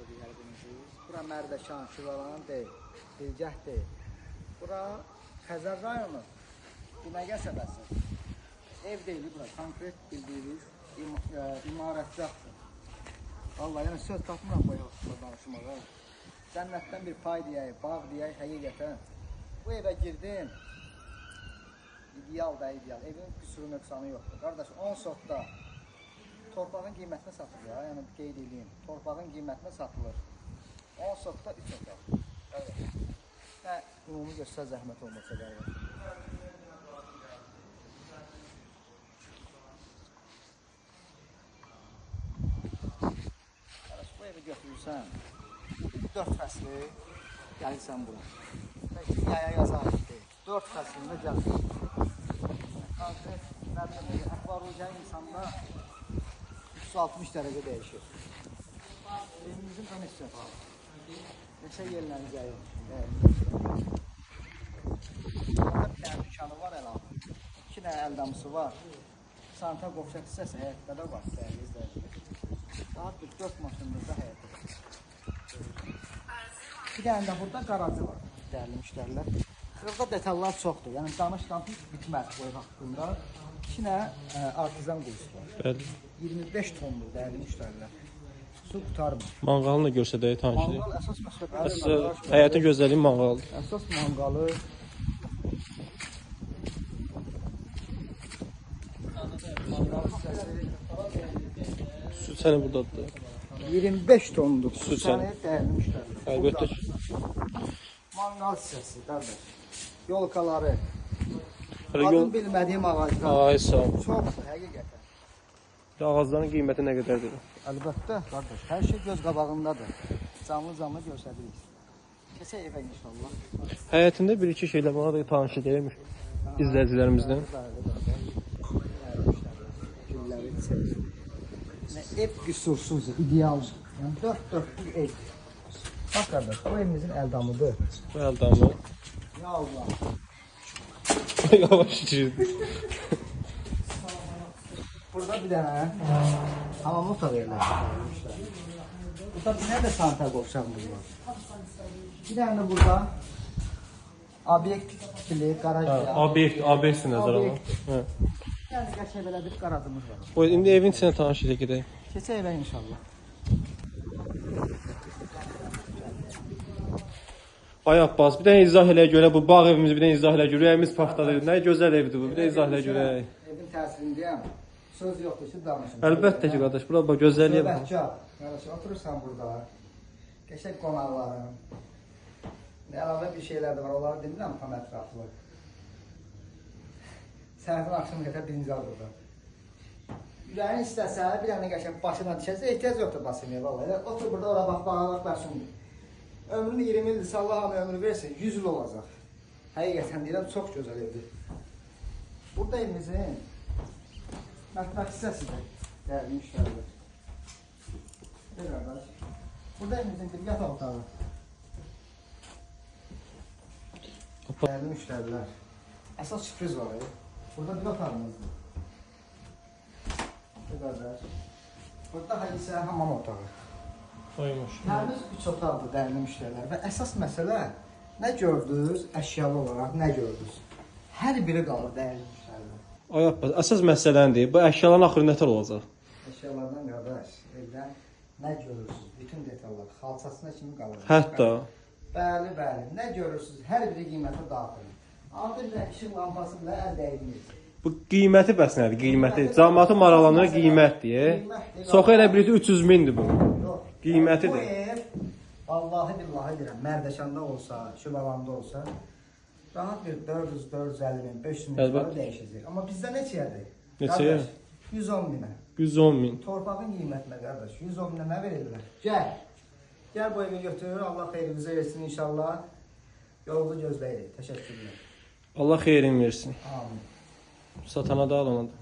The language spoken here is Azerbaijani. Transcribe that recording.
gördük Yəqiniz. Bura Mərdəkan, Şüvalan deyil, Bilgəh deyil. Bura Xəzər rayonu, Binəqə səbəsi. Ev deyil bura, konkret bildiyiniz imarətgahdır. Vallahi yəni söz tapmıram bu evə danışmağa. Cənnətdən bir pay deyək, bağ deyək, həqiqətən. Bu evə girdim, ideal da ideal, evin qüsuru nöqsanı yoxdur. Qardaş, 10 sotda torpağın qiymətinə satılır ya, yəni qeyd edeyim, torpağın qiymətinə satılır. 10 sotda 3 otaq. Evet. Və ümumi göstər zəhmət olmasa qardaş. Bu evi götürürsən, 4 fəsli gəlirsən bura. Peki yaya yazarıq deyil, 4 fəslində gəlirsən. Konkret, əhval-rucəyə insanda 360 dərəcə dəyişir. Evimizin ön hissəsi. Neçə yerlənəcəyi. Burada bir dənə dükkanı var əlavə. 2 dənə əldamısı var. Santa qovşaq hissəsi həyətdə də var. Saat 4 maşınımızda həyətdə. Bir dənə də burada qaracı var. Dəyərli müştərilər. Burada detallar çoxdur. Yəni danışdan bitməz bu ev haqqında. 2 dənə artizan quyusu var. Bəli. 25 tondur dəyərli müştərilər. Su qutarmır. Manqalını da görsədək tanışdır. Manqal əsas məsələdir. Həyətin gözəlliyi manqaldır. Əsas manqalı. Manqal hissəsi. Su səni buradadır. 25 tondur. Su səni dəyərli müştərilər. Əlbəttə ki. Manqal hissəsi qardaş. Yolkaları. Yol... Adın bilmədiyim ağaclar. Ay sağ ol. Çoxdur həqiqətən. Ağacların qiyməti nə qədərdir? Əlbəttə qardaş, hər şey göz qabağındadır. Canlı göstəririk. Keçək evə inşallah. Həyətində bir-iki şeylə bana da tanış edəymiş izləyicilərimizdən. Gülləri çəkir. Ev qüsursuz, idealdır. Yəni 4-4 ev. Bax qardaş, bu evimizin əldamıdır. Bu əldamı. Ya Allah. Yavaş içirdi. Burada bir dənə hamam otağı yerləşdirilmişlər. Burada bir dənə də santa qovşağımız var. Bir dənə də burada obyekt tipli qaraj. Obyekt nəzərə alın. Yəni qəşəng belə bir qarajımız var. O indi evin içinə tanış edək gedək. Keçək evə inşallah. Ay Abbas, bir dənə izah eləyə görə bu bağ evimizi bir dənə izah eləyə görə. Ürəyimiz partladı. Nə gözəl evdir bu. Bir dənə izah eləyə görə. Evin təsirindəyəm. Söz yoxdur ki, danışın. Əlbəttə ki, qardaş. Bura bax gözəlliyə bax. Qardaş, oturursan burada. Qəşəng qonaqların. Əlavə bir şeylər də var. Onları demirəm tam ətraflı. Səhətin axşamı qədər birinci al burada. Ürəyin istəsə, bir dənə qəşəng başına düşərsə, ehtiyac yoxdur basılmaya vallahi. Otur burada, ora bax, bağlıq bəşundur. Ömrünü 20 ildirsə, Allah hamı ömrü versin, 100 il olacaq. Həqiqətən deyirəm, çox gözəl evdir. Burada evimizin mətbəx hissəsidir, dəyərli müştərilər. Burada evimizin bir yataq otağı. Dəyərli müştərilər. Əsas sürpriz var. Burada bir otağımızdır. Burada isə hamam otağı. Təmiz 3 otaqdır dəyərli müştərilər və əsas məsələ nə gördünüz, əşyalı olaraq nə gördünüz? Hər biri qalır dəyərli müştərilər. Ay Abbas, əsas məsələndir. Bu əşyaların axırı nətər olacaq? Əşyalardan qardaş, evdən nə görürsünüz? Bütün detallar, xalçasına kimi qalır. Hətta. Bəli, nə görürsünüz? Hər biri qiymətə daxil. Altı bir işıq lampası ilə əl dəyilmir. Bu qiyməti bəs nədir? Qiyməti. Cəmaatı maraqlandıran qiymətdir. Çoxu elə bilir 300 mindir bu. Qiymətidir. Bu ev, vallahi billahi deyirəm, Mərdəkanda olsa, Şüvalanda olsa, rahat bir 400-450 min, 500 min sonra dəyişəcək. Amma bizdə neçəyədir? Neçəyə? 110 minə. 110 min. Torpağın qiymətinə qardaş, 110 minə nə verirlər? Gəl bu evi götür, Allah xeyrinizə versin inşallah. Yolunuzu gözləyirik. Təşəkkürlər. Allah xeyrin versin. Amin. Satana da alana da.